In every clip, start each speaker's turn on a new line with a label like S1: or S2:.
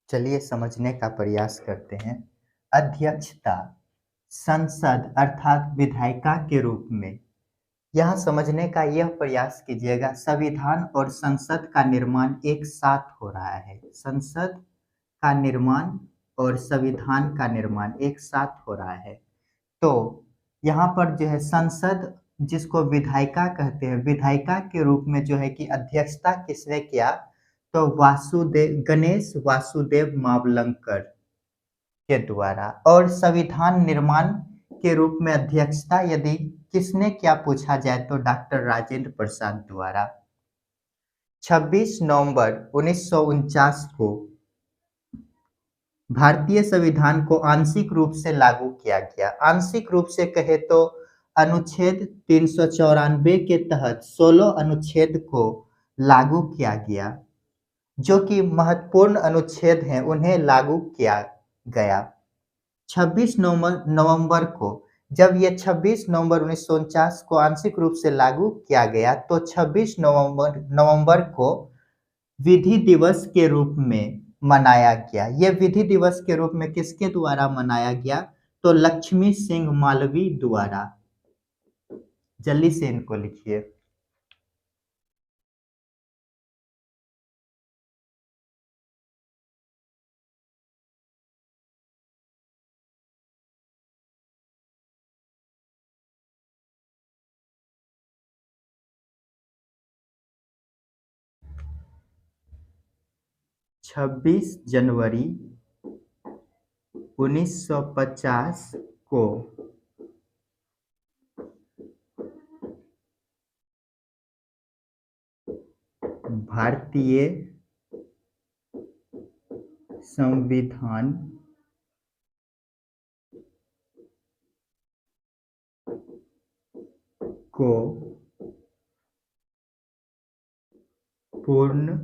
S1: चलिए समझने का प्रयास करते हैं। अध्यक्षता संसद अर्थात विधायिका के रूप में। यहाँ समझने का यह प्रयास कीजिएगा, संविधान और संसद का निर्माण एक साथ हो रहा है। संसद का निर्माण और संविधान का निर्माण एक साथ हो रहा है। तो यहाँ पर जो है संसद, जिसको विधायिका कहते हैं, विधायिका के रूप में जो है कि अध्यक्षता किसने किया, तो वासुदेव गणेश वासुदेव मावलंकर के द्वारा। और संविधान निर्माण के रूप में अध्यक्षता यदि किसने क्या पूछा जाए तो डॉक्टर राजेंद्र प्रसाद द्वारा। 26 नवंबर 1949 को भारतीय संविधान को आंशिक रूप से लागू किया गया। आंशिक रूप से कहे तो अनुच्छेद 394 के तहत 16 अनुच्छेद को लागू किया गया, जो कि महत्वपूर्ण अनुच्छेद हैं, उन्हें लागू किया गया। 26 नवंबर को, जब ये 26 नवंबर 1949 को आंशिक रूप से लागू किया गया, तो 26 नवंबर को विधि दिवस के रूप में मनाया गया। ये विधि दिवस के रूप में किसके द्वारा मनाया गया, तो लक्ष्मी सिंह मालवीय द्वारा। जल्दी से इनको लिखिए। 26 जनवरी 1950 को भारतीय संविधान को पूर्ण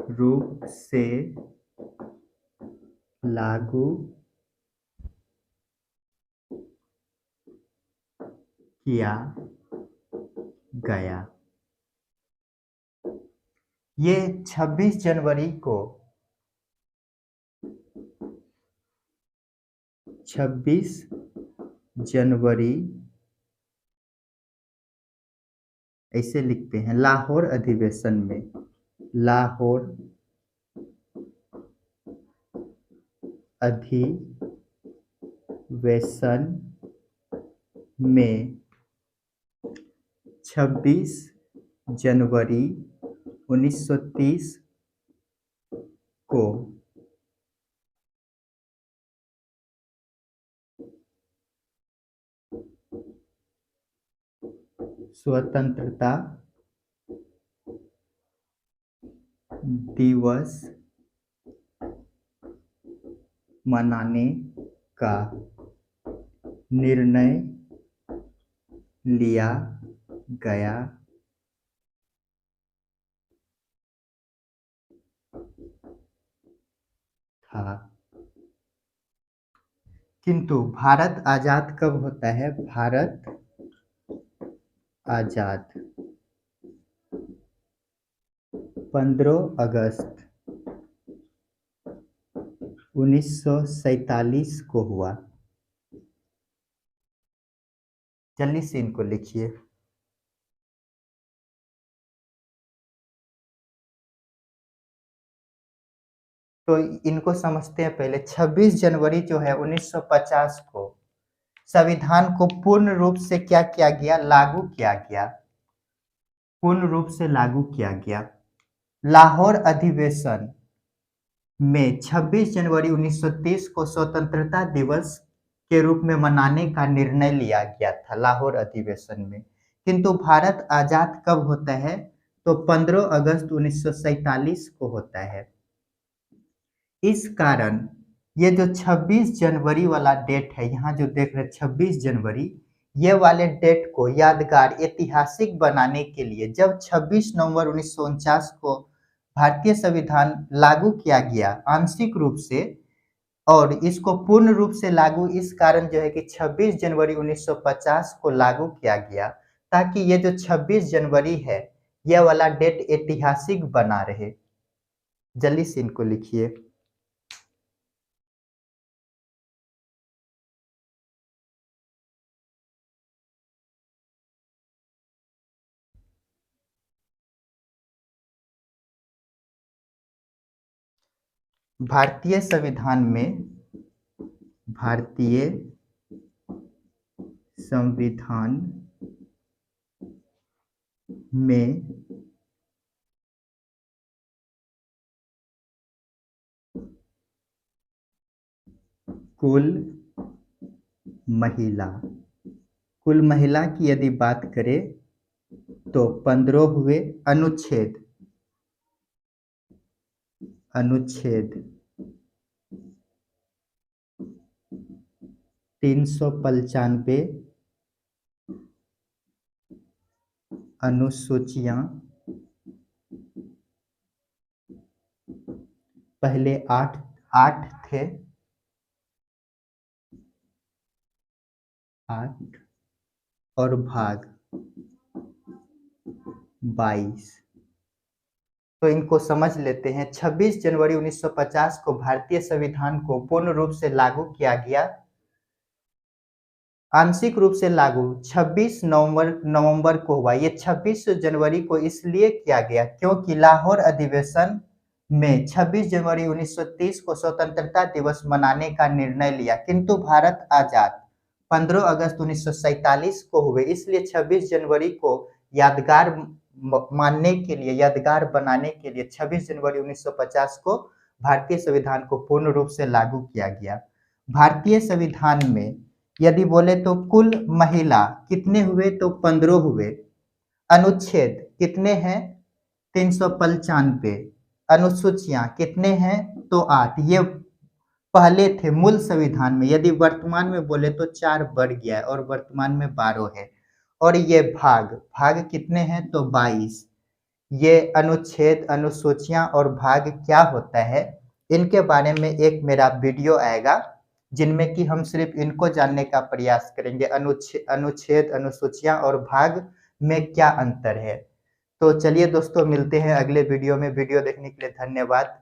S1: रूप से लागू किया गया। ये 26 जनवरी को 26 जनवरी ऐसे लिखते हैं, लाहौर अधिवेशन में, लाहौर अधिवेशन में 26 जनवरी 1930 को स्वतंत्रता दिवस मनाने का निर्णय लिया गया था। किंतु भारत आजाद कब होता है? भारत आजाद 15 अगस्त 1947 को हुआ। जल्दी से इनको लिखिए। तो इनको समझते हैं पहले। 26 जनवरी जो है 1950 को संविधान को पूर्ण रूप से क्या किया गया? लागू किया गया। पूर्ण रूप से लागू किया गया। लाहौर अधिवेशन में 26 जनवरी 1930 को स्वतंत्रता दिवस के रूप में मनाने का निर्णय लिया गया था, लाहौर अधिवेशन में। किंतु भारत आजाद कब होता है? तो 15 अगस्त 1947 को होता है। इस कारण ये जो 26 जनवरी वाला डेट है, यहाँ जो देख रहे हैं 26 जनवरी, ये वाले डेट को यादगार ऐतिहासिक बनाने के लिए जब 26 नवंबर 1949 को भारतीय संविधान लागू किया गया आंशिक रूप से, और इसको पूर्ण रूप से लागू इस कारण जो है कि 26 जनवरी 1950 को लागू किया गया, ताकि ये जो 26 जनवरी है, यह वाला डेट ऐतिहासिक बना रहे। जल्दी से इनको लिखिए। भारतीय संविधान में, भारतीय संविधान में कुल महिला, कुल महिला की यदि बात करें तो 15 हुए। अनुच्छेद, अनुच्छेद 395, अनुसूचियां पहले 8 थे, 8 और भाग 22। तो इनको समझ लेते हैं। 26 जनवरी 1950 को भारतीय संविधान को पूर्ण रूप से लागू किया गया। आंशिक रूप से लागू 26 नवंबर को हुआ। ये 26 जनवरी को इसलिए किया गया क्योंकि लाहौर अधिवेशन में 26 जनवरी 1930 को स्वतंत्रता दिवस मनाने का निर्णय लिया, किंतु भारत आजाद 15 अगस्त 1947 को हुए। इसलिए 26 जनवरी को यादगार मानने के लिए, यादगार बनाने के लिए 26 जनवरी 1950 को भारतीय संविधान को पूर्ण रूप से लागू किया गया। भारतीय संविधान में यदि बोले तो कुल महिला कितने हुए तो 15 हुए। अनुच्छेद कितने हैं 395। अनुसूचियां कितने हैं तो 8। ये पहले थे मूल संविधान में। यदि वर्तमान में बोले तो 4 बढ़ गया है और वर्तमान में 12 है। और ये भाग, भाग कितने हैं तो 22। ये अनुच्छेद, अनुसूचियां और भाग क्या होता है, इनके बारे में एक मेरा वीडियो आएगा जिनमें कि हम सिर्फ इनको जानने का प्रयास करेंगे। अनुच्छेद, अनुसूचियां और भाग में क्या अंतर है। तो चलिए दोस्तों, मिलते हैं अगले वीडियो में। वीडियो देखने के लिए धन्यवाद।